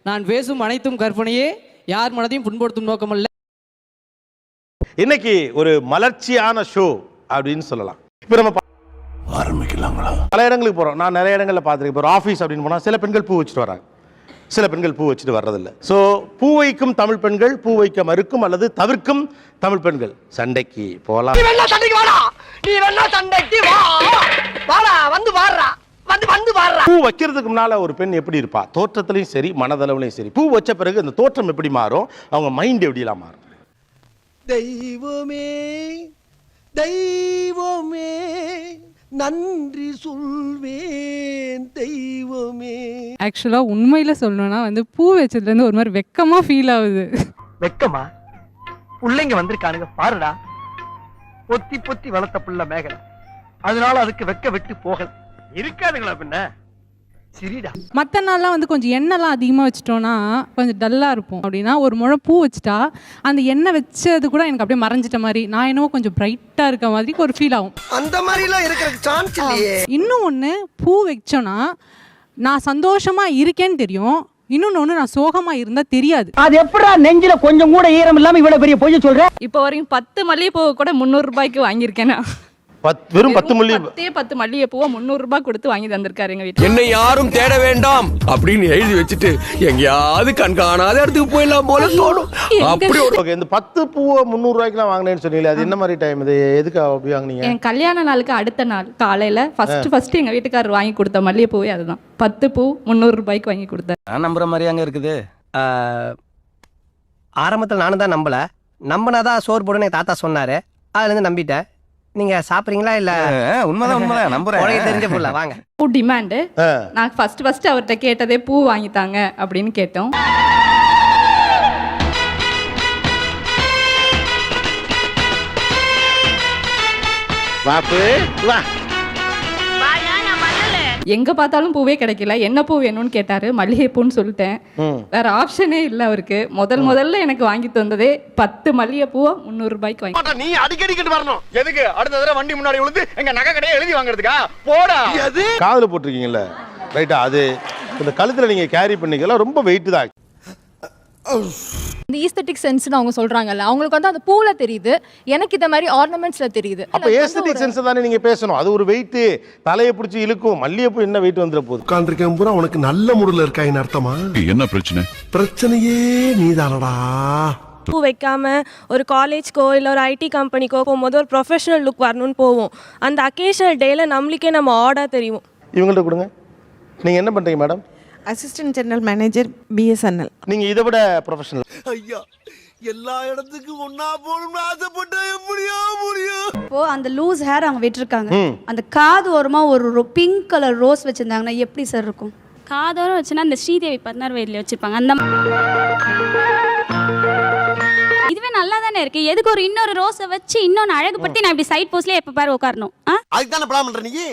நான் பேசும் அனைத்தும் கற்பனையே, யார் மனதையும் புண்படுத்தும் நோக்கமல்ல. இன்னைக்கு ஒரு மலர்ச்சியான ஷோ அப்படின்னு சொல்லலாம். இப்போ நம்ம ஆரம்பிக்கலாங்களா? பல இடங்களுக்கு போகிறோம். நான் நிறைய இடங்களில் பார்த்துருக்கேன். இப்போ ஒரு ஆஃபீஸ் அப்படின்னு போனால் சில பெண்கள் பூ வச்சுட்டு வராங்க, சில பெண்கள் பூ வச்சுட்டு வர்றதில்லை. ஸோ பூ வைக்கும் தமிழ் பெண்கள், பூ வைக்க மறுக்கும் அல்லது தவிர்க்கும் தமிழ் பெண்கள். சண்டைக்கு போகலாம். பூ வைக்கிறதுக்கு முன்னால ஒரு பெண் எப்படி இருப்பா, தோற்றத்திலையும் சரி மனதளவுலையும் சரி. பூ வச்ச பிறகு அந்த தோற்றம் எப்படி மாறும், அவங்க மைண்ட் எப்படிலாம் மாறும். தெய்வமே தெய்வமே நன்றி சொல்வேன் தெய்வமே. ஆக்சுவலா உண்மையில சொல்லணும்னா பூ வச்சதுல இருந்து ஒரு மாதிரி வெக்கமா ஃபீல் ஆகுது. வெக்கமா? பிள்ளைங்க வந்திருக்கானுங்க பாருடா. பொத்தி பொத்தி வளர்த்த புள்ள மேகலை, அதனால அதுக்கு வெக்க விட்டு போகல இருக்காதுங்களா பின்ன. சரிடா. மற்ற நாள்லாம் கொஞ்சம் எண்ணெய்லாம் அதிகமாக வச்சிட்டோன்னா கொஞ்சம் டல்லாக இருப்போம். அப்படின்னா ஒரு முழம் பூ வச்சுட்டா அந்த எண்ணெய் வச்சது கூட எனக்கு அப்படியே மறைஞ்சிட்ட மாதிரி, நான் என்னவோ கொஞ்சம் பிரைட்டாக இருக்க மாதிரி ஒரு ஃபீல் ஆகும். அந்த மாதிரிலாம் இருக்கிற சான்ஸ் இல்லையே. இன்னும் ஒன்று, பூ வச்சோன்னா நான் சந்தோஷமாக இருக்கேன்னு தெரியும், இன்னொன்னு நான் சோகமா இருந்தா தெரியாது. அது எப்படா நெஞ்சில கொஞ்சம் கூட ஈரம் இல்லாம இவ்வளவு பெரிய பொய் சொல்ற? இப்போ வரைக்கும் 10 மல்லிகைப்பூ கூட 300 ரூபாய்க்கு வாங்கியிருக்கேன். வெறும் 10 மல்லிகைப்பூவை 300 ரூபாய் கொடுத்து வாங்கி தந்திருக்காரு எங்க வீட்டுல. என்னை யாரும் தேட வேண்டாம் அப்படின்னு எழுதி வச்சுட்டு எங்கேயாவது கண்காணாத இடத்துக்கு போயிடலாம் போல தோணும். அப்படி இந்த 10 பூவை 300 ரூபாய்க்குலாம் வாங்கினேன்னு சொன்னீங்களே, அது என்ன மாதிரி டைம்? இது எதுக்கு அப்படி வாங்குனீங்க? என் கல்யாண நாளுக்கு அடுத்த நாள் காலையில ஃபர்ஸ்ட் எங்க வீட்டுக்காரர் வாங்கி கொடுத்த மல்லிகைப்பூவே அதுதான். 10 பூ 300 ரூபாய்க்கு வாங்கி கொடுத்தாரு. நான் நம்புற மாதிரி அங்க இருக்குது. ஆரம்பத்தில் நானும் தான் நம்பல. நம்பினாதான் சோறு போடுன்னு தாத்தா சொன்னாரு, அதுல இருந்து நம்பிட்டேன். நீங்க சாப்பிடுறீங்களா? இல்ல உண்மைதான் நம்புறேன். தெரிஞ்ச புள்ள வாங்க. பூ டிமாண்ட். நான் ஃபர்ஸ்ட் அவர்கிட்ட கேட்டதே பூ வாங்கித்தாங்க அப்படின்னு கேட்டோம். எங்க பார்த்தாலும் பூவே கிடைக்கல, என்ன பூ வேணும்னு கேட்டாரு. மல்லிகைப்பூன்னு சொல்லிட்டேன். வேற ஆப்ஷனே இல்ல அவருக்கு. முதல்ல எனக்கு வாங்கி தந்ததே 10 மல்லிகைப்பூவை 300 ரூபாய்க்கு வாங்கி. நீ அடிக்கடி வரணும் எதுக்கு? அடுத்த தடவை வண்டி முன்னாடி விழுந்து எங்க நகை கடையை எழுதி வாங்குறதுக்கா? போடா. காதுல போட்டிருக்கீங்கல்ல, ரைட்டா? அது இந்த கழுத்துல நீங்க கேரி பண்ணிக்கலாம், ரொம்ப வெயிட் தான். இந்த ஈஸ்தெட்டிக் சென்ஸ்னு அவங்க சொல்றாங்கல்ல, அவங்களுக்கு அந்த பூல தெரியுது, எனக்கு இந்த மாதிரி ஆர்னமெண்ட்ஸ்ல தெரியுது. அப்ப ஈஸ்தெட்டிக் சென்ஸ் தானே நீங்க பேசணும். அது ஒரு வெயிட், தலையை பிடிச்சி இழுக்கும். மல்லிகைப்பூ என்ன வெயிட் வந்துற போகுது? உட்கார்ந்திருக்கேன் பூரா உனக்கு நல்ல மூடுல இருக்காயின்னு அர்த்தமா? என்ன பிரச்சனை? பிரச்சனையே நீதானடா. பூ வைக்காம ஒரு காலேஜ்க்கோ இல்லை ஒரு ஐடி கம்பெனிக்கோ போகும்போது ஒரு ப்ரொஃபஷனல் லுக் வரணும்னு போவோம். அந்த அக்கேஷனல் டேல நம்மளுக்கே நம்ம ஆர்டா தெரியும். இவங்கள்ட்ட கொடுங்க. நீங்க என்ன பண்றீங்க madam? Assistant general manager BSNL. நீங்க இதை விட ப்ரொஃபஷனல். ஐயா, எல்லா இடத்துக்கும் ஒண்ணா போகணும்னு ஆசைப்பட்டா எப்படியா முடியும்? இப்போ அந்த லூஸ் ஹேர் அவங்க விட்டுருக்காங்க, அந்த காது ஓரமா ஒரு பிங்க் கலர் ரோஸ் வச்சிருந்தாங்கன்னா எப்படி சார் இருக்கும்? காதோரம் வச்சுன்னா அந்த ஸ்ரீதேவி 16 வயதுல வச்சிருப்பாங்க. அந்த இதுவே நல்லா தானே இருக்கு. எதுக்கு ஒரு இன்னொரு ரோஸை வச்சு இன்னொன்னு அழகுபடுத்தி நான் இப்படி சைட் போஸ்ட்ல எப்ப பாரு உட்காரணும்? அதுக்கு தானே பிளான் பண்ற நீ.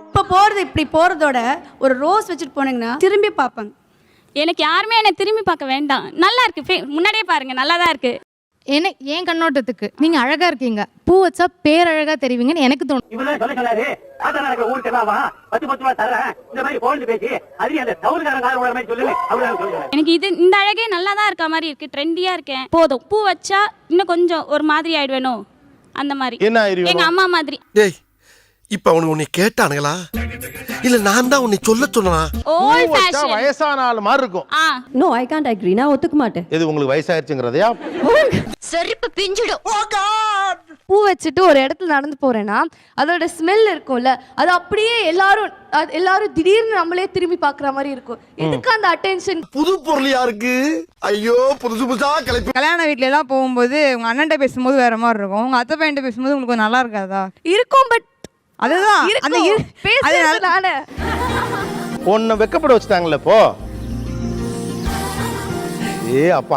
இப்ப போறது இப்படி போறதோட ஒரு ரோஸ் வச்சுட்டு போனீங்கன்னா திரும்பி பார்ப்பாங்க. எனக்கு யாருமே என்ன திரும்பி பார்க்க வேண்டாம். நல்லா இருக்கு, முன்னாடியே பாருங்க, நல்லா தான் இருக்கு. என் கண்ணோட்டத்துக்கு நீங்க அழகா இருக்கீங்க, பூ வச்சா பேரழகா தெரிவிங்கன்னு எனக்கு தோணும். எனக்கு இந்த அழகே நல்லா தான் இருக்க மாதிரி இருக்கு, ட்ரெண்டியா இருக்கேன். போதும், பூ வச்சா இன்னும் கொஞ்சம் ஒரு மாதிரி ஆயிடுவேனோ அந்த மாதிரி. எங்க அம்மா மாதிரி. இப்ப அவனுக்கு உன்னை கேட்டானுங்களா இல்ல நான் தான் உன்னை சொல்ல சொன்னா? ஓல்ட் ஃபேஷன் வயசான ஆளு மாதிரி இருக்கும். No, I can't agree. நான் ஒத்துக்க மாட்டேன். இது உங்களுக்கு வயசாயிருச்சுங்கறதையா? செருப்பு பிஞ்சிடும். பூ வச்சுட்டு ஒரு இடத்துல நடந்து போறேன்னா அதோட ஸ்மெல் இருக்கும்ல, அது அப்படியே எல்லாரும் திடீர்னு நம்மளே திரும்பி பாக்குற மாதிரி இருக்கும். எதுக்கு அந்த அட்டென்ஷன்? புது பொருளியா இருக்கு. ஐயோ, புதுசா கிளப்பி. கல்யாண வீட்ல எல்லாம் போகும்போது உங்க அண்ணன்ட்ட பேசும்போது வேற மாதிரி இருக்கும், உங்க அத்தை பையன்ட்ட பேசும்போது உங்களுக்கு நல்லா இருக்காதா? இருக்கும், பட் அதுதான் அந்த பேசுறதுனால ஒன்ன வெக்கப்பட வச்சுட்டாங்கல்ல இப்போ. அப்பா,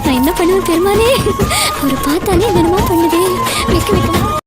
நான் என்ன பண்ணுவேன் பெருமானே, ஒரு பார்த்தாலே என்னமா பண்ணுதே.